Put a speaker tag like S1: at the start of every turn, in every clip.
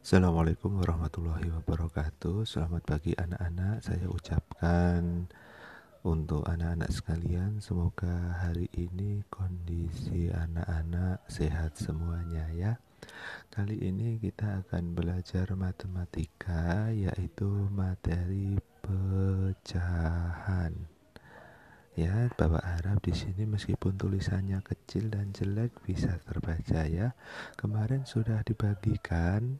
S1: Assalamualaikum warahmatullahi wabarakatuh. Selamat pagi anak-anak. Saya ucapkan untuk anak-anak sekalian, semoga hari ini kondisi anak-anak sehat semuanya ya. Kali ini kita akan belajar matematika, yaitu materi pecahan. Ya, Bapak harap di sini meskipun tulisannya kecil dan jelek bisa terbaca ya. Kemarin sudah dibagikan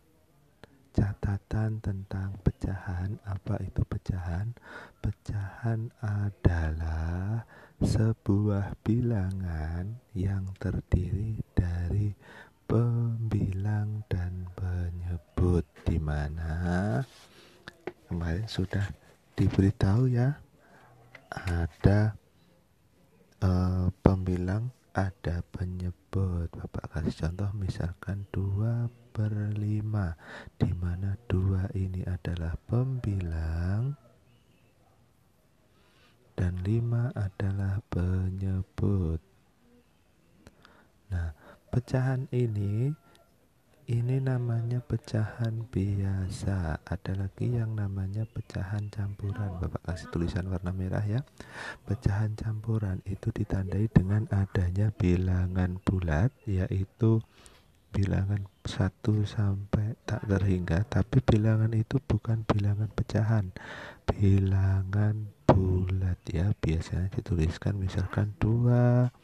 S1: catatan tentang pecahan. Apa itu pecahan? Pecahan adalah sebuah bilangan yang terdiri dari pembilang dan penyebut, di mana kemarin sudah diberitahu ya, ada pembilang, ada penyebut. Bapak kasih contoh misalkan 2/5, di mana 2 ini adalah pembilang dan 5 adalah penyebut. Nah, pecahan ini namanya pecahan biasa. Ada lagi yang namanya pecahan campuran. Bapak kasih tulisan warna merah ya. Pecahan campuran itu ditandai dengan adanya bilangan bulat, yaitu bilangan 1 sampai tak terhingga, tapi bilangan itu bukan bilangan pecahan, bilangan bulat ya. Biasanya dituliskan misalkan 2,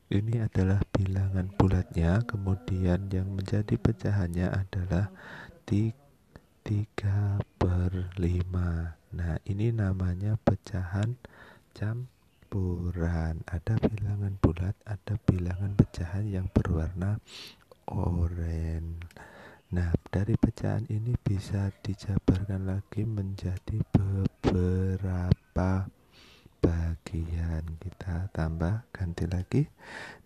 S1: ini adalah bilangan bulatnya, kemudian yang menjadi pecahannya adalah 3/5. Nah, ini namanya pecahan campuran. Ada bilangan bulat, ada bilangan pecahan yang berwarna oranye. Nah, dari pecahan ini bisa dijabarkan lagi menjadi beberapa bagian. Kita tambah, ganti lagi.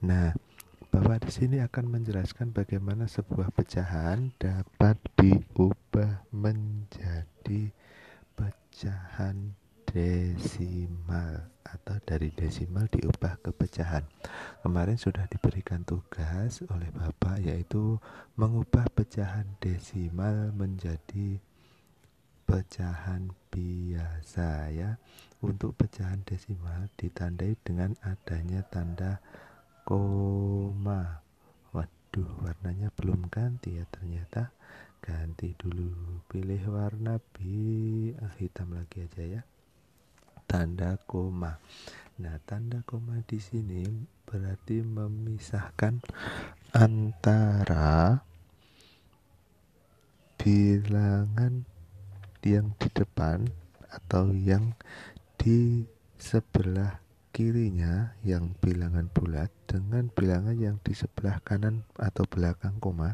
S1: Nah, Bapak di sini akan menjelaskan bagaimana sebuah pecahan dapat diubah menjadi pecahan desimal, atau dari desimal diubah ke pecahan. Kemarin sudah diberikan tugas oleh Bapak, yaitu mengubah pecahan desimal menjadi pecahan biasa ya. Untuk pecahan desimal ditandai dengan adanya tanda koma. Waduh, warnanya belum ganti ya ternyata. Ganti dulu, pilih warna hitam lagi aja ya. Tanda koma. Nah, tanda koma di sini berarti memisahkan antara bilangan yang di depan atau yang di sebelah kirinya yang bilangan bulat dengan bilangan yang di sebelah kanan atau belakang koma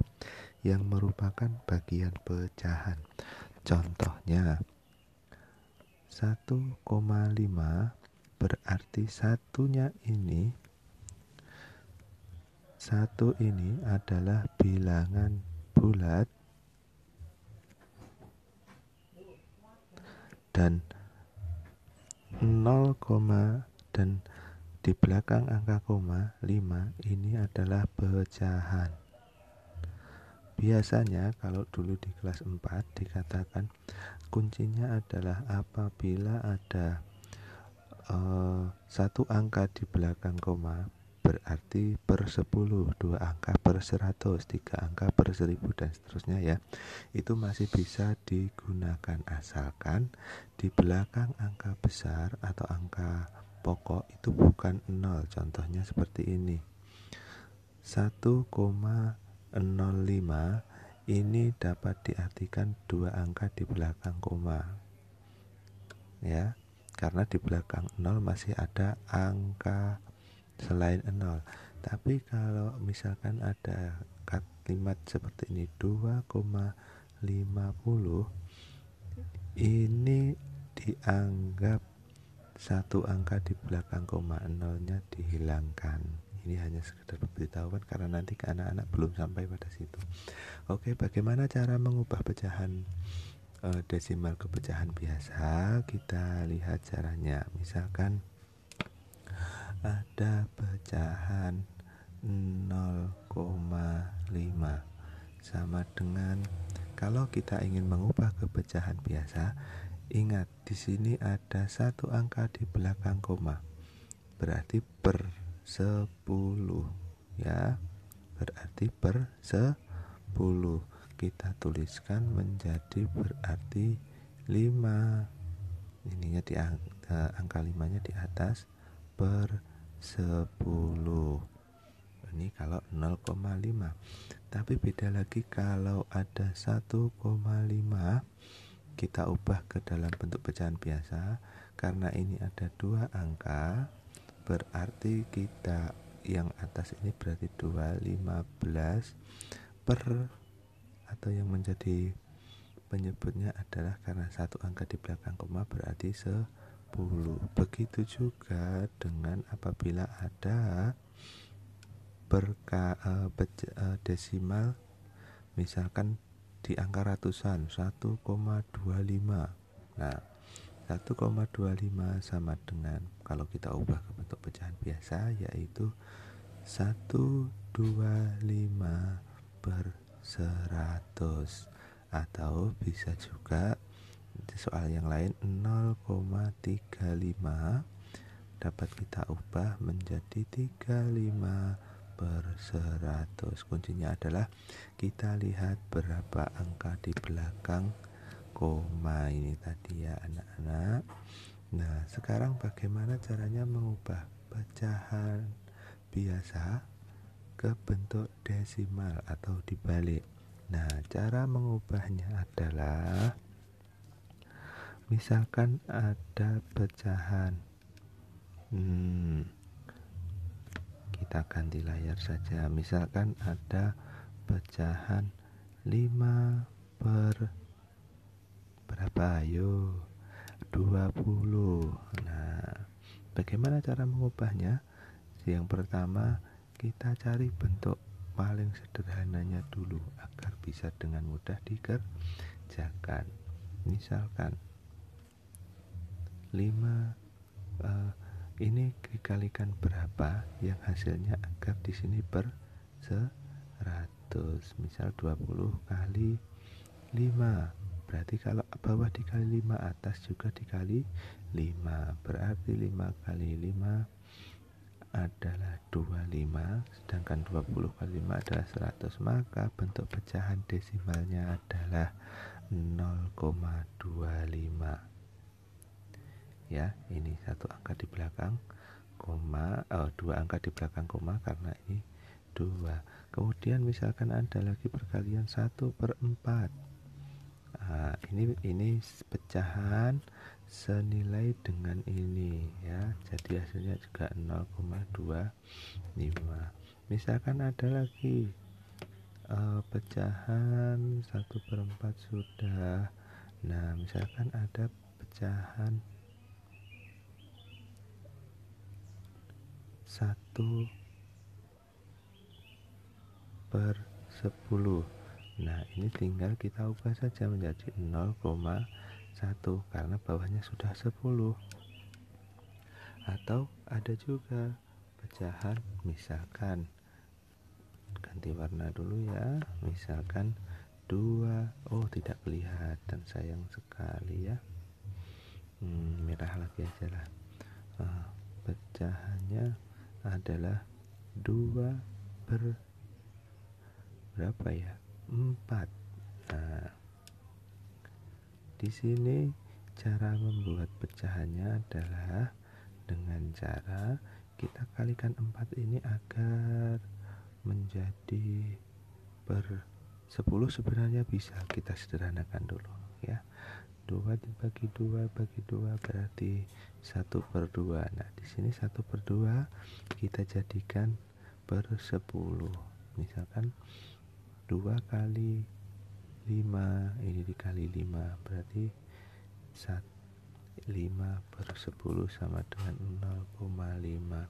S1: yang merupakan bagian pecahan. Contohnya 1,5 berarti satu ini adalah bilangan bulat dan 0, dan di belakang angka koma 5 ini adalah pecahan. Biasanya kalau dulu di kelas 4 dikatakan kuncinya adalah apabila ada satu angka di belakang koma berarti per 10, 2 angka per 100, 3 angka per 1000 dan seterusnya ya. Itu masih bisa digunakan asalkan di belakang angka besar atau angka pokok itu bukan 0. Contohnya seperti ini. 1,05 ini dapat diartikan 2 angka di belakang koma. Ya, karena di belakang 0 masih ada angka selain 0. Tapi kalau misalkan ada kalimat seperti ini 2,50, ini dianggap satu angka di belakang koma, 0-nya dihilangkan. Ini hanya sekedar pemberitahuan karena nanti ke anak-anak belum sampai pada situ. Oke, bagaimana cara mengubah pecahan desimal ke pecahan biasa? Kita lihat caranya. Misalkan ada pecahan 0,5 sama dengan Kalau kita ingin mengubah ke pecahan biasa, ingat di sini ada satu angka di belakang koma, berarti per 10 ya, berarti per 10 kita tuliskan menjadi berarti 5. Ininya di angka 5-nya di atas, per 10. Ini kalau 0,5. Tapi beda lagi kalau ada 1,5, kita ubah ke dalam bentuk pecahan biasa. Karena ini ada dua angka, berarti kita yang atas ini berarti 215 per, atau yang menjadi penyebutnya adalah karena satu angka di belakang koma berarti 10. Begitu juga dengan apabila ada desimal, misalkan di angka ratusan 1,25. Nah, 1,25 sama dengan, kalau kita ubah ke bentuk pecahan biasa, yaitu 125 per 100, atau bisa juga di soal yang lain 0,35 dapat kita ubah menjadi 35 per 100. Kuncinya adalah kita lihat berapa angka di belakang koma ini tadi ya anak-anak. Nah, sekarang bagaimana caranya mengubah pecahan biasa ke bentuk desimal atau dibalik? Nah, cara mengubahnya adalah, misalkan ada pecahan, kita ganti layar saja. Misalkan ada pecahan 5 per berapa? Ayo, 20. Nah, bagaimana cara mengubahnya? Yang pertama, kita cari bentuk paling sederhananya dulu agar bisa dengan mudah dikerjakan. Misalkan 5 ini dikalikan berapa yang hasilnya agar di sini per 100. Misal 20 kali 5, berarti kalau bawah dikali 5, atas juga dikali 5, berarti 5 kali 5 adalah 25, sedangkan 20 kali 5 adalah 100. Maka bentuk pecahan desimalnya adalah 0,25 ya. Ini satu angka di belakang koma, dua angka di belakang koma karena ini 2. Kemudian misalkan ada lagi perkalian 1/4. Nah, ini pecahan senilai dengan ini ya, jadi hasilnya juga 0,25. Misalkan ada lagi pecahan 1/4 sudah. Nah, misalkan ada pecahan 1/10. Nah, ini tinggal kita ubah saja menjadi 0,1 karena bawahnya sudah 10. Atau ada juga pecahan, misalkan ganti warna dulu ya, misalkan 2. Oh, tidak kelihatan, sayang sekali ya. Merah lagi aja lah. Pecahannya adalah 2 per berapa ya? 4. Nah, di sini cara membuat pecahannya adalah dengan cara kita kalikan 4 ini agar menjadi per 10. Sebenarnya bisa kita sederhanakan dulu ya. 2 dibagi 2 bagi 2 berarti 1/2. Nah, di sini 1/2 kita jadikan per 10. Misalkan 2 kali 5, ini dikali 5 berarti 5/10 sama dengan 0,5.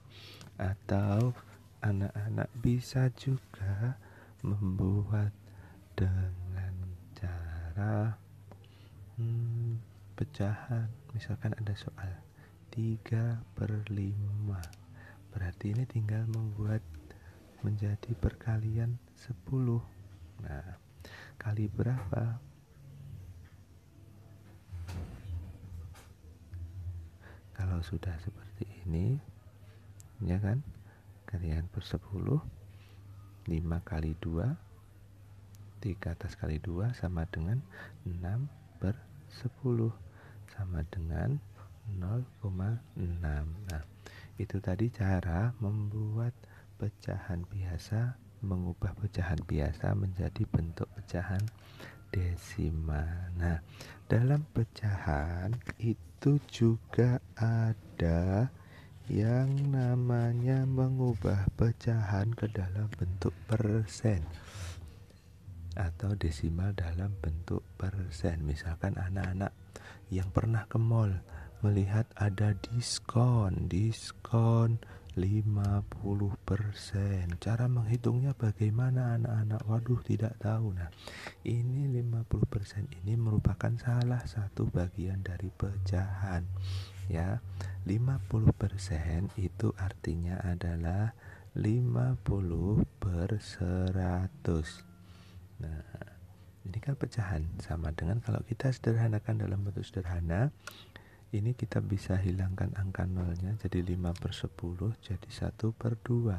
S1: Atau anak-anak bisa juga membuat dengan cara pecahan. Misalkan ada soal 3/5, berarti ini tinggal membuat menjadi perkalian 10. Nah, kali berapa? Kalau sudah seperti ini, ya kan, kalian per 10, 5 kali 2, 3 atas kali 2 sama dengan 6 per 10, sama dengan 0,6. Nah, itu tadi cara membuat pecahan biasa, mengubah pecahan biasa menjadi bentuk pecahan desimal. Nah, dalam pecahan itu juga ada yang namanya mengubah pecahan ke dalam bentuk persen atau desimal dalam bentuk persen. Misalkan anak-anak yang pernah ke mall melihat ada diskon 50%. Cara menghitungnya bagaimana anak-anak? Waduh, tidak tahu. Nah, ini 50% ini merupakan salah satu bagian dari pecahan, ya. 50% itu artinya adalah 50 per 100. Nah, ini kan pecahan, sama dengan kalau kita sederhanakan dalam bentuk sederhana, ini kita bisa hilangkan angka nolnya, jadi 5 per 10 jadi 1 per 2.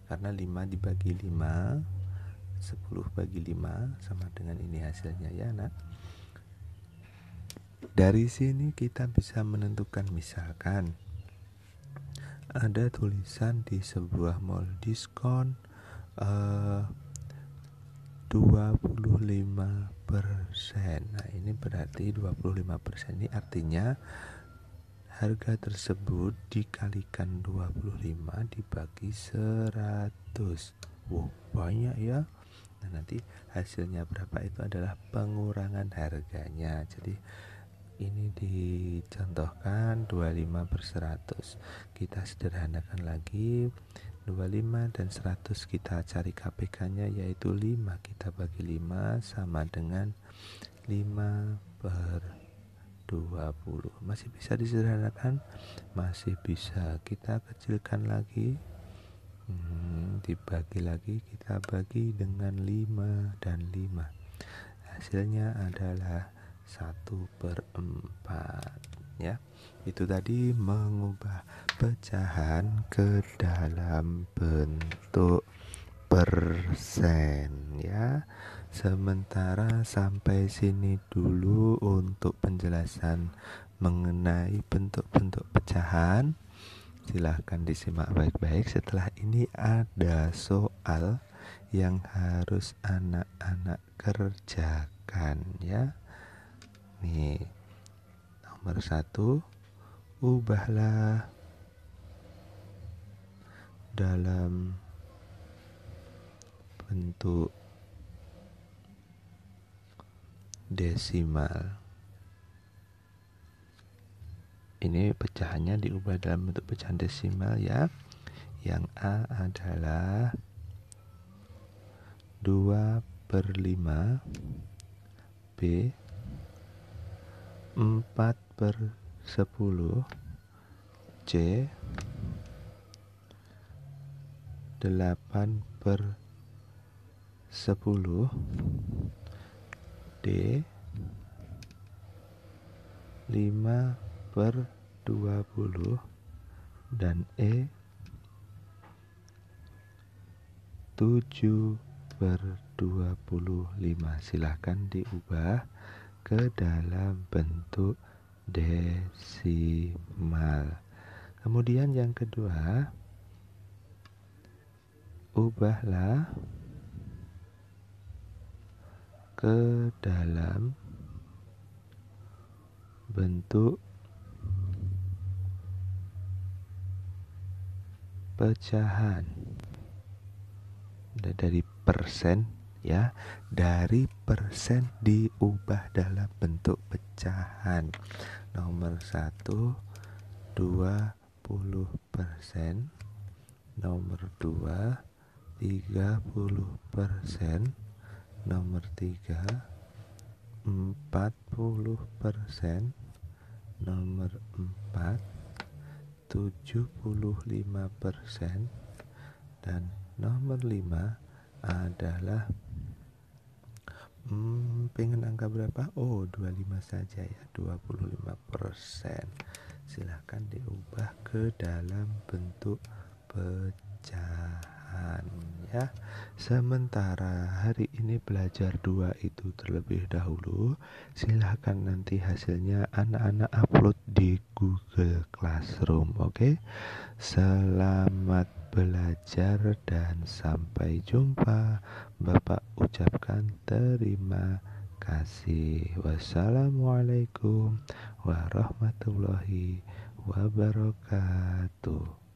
S1: Karena 5 dibagi 5, 10 bagi 5 sama dengan ini hasilnya, ya nak. Dari sini kita bisa menentukan, misalkan ada tulisan di sebuah mall diskon 25%. Nah, ini berarti 25% ini artinya harga tersebut dikalikan 25 dibagi 100. Wow, banyak ya. Nah, nanti hasilnya berapa itu adalah pengurangan harganya. Jadi ini dicontohkan 25 per 100. Kita sederhanakan lagi, 25 dan 100 kita cari KPK-nya yaitu 5. Kita bagi 5 sama dengan 5 per 20. Masih bisa disederhanakan? Masih bisa. Kita kecilkan lagi, dibagi lagi, kita bagi dengan 5 dan 5. Hasilnya adalah 1 per 4, ya. Itu tadi mengubah pecahan ke dalam bentuk persen, ya. Sementara sampai sini dulu untuk penjelasan mengenai bentuk-bentuk pecahan. Silahkan disimak baik-baik. Setelah ini ada soal yang harus anak-anak kerjakan, ya. Nih, nomor 1, ubahlah dalam bentuk desimal. Ini pecahannya diubah dalam bentuk pecahan desimal, ya. Yang A adalah 2 per 5, B 4 per 10, C 8 per 10, D 5 per 20, dan E 7 per 25. Silahkan diubah ke dalam bentuk desimal. Kemudian yang kedua, ubahlah ke dalam bentuk pecahan. Dari persen, ya, dari persen diubah dalam bentuk pecahan. Nomor 1 20%, nomor 2 30%, nomor 3 40%, nomor 4 75%, dan nomor 5 adalah pengen angka berapa? Oh, 25 saja ya, 25%. Silahkan diubah ke dalam bentuk pecahan ya. Sementara hari ini belajar 2 itu terlebih dahulu. Silahkan nanti hasilnya anak-anak upload di Google Classroom. Oke. Selamat belajar dan sampai jumpa. Bapak ucapkan terima kasih. Wassalamualaikum warahmatullahi wabarakatuh.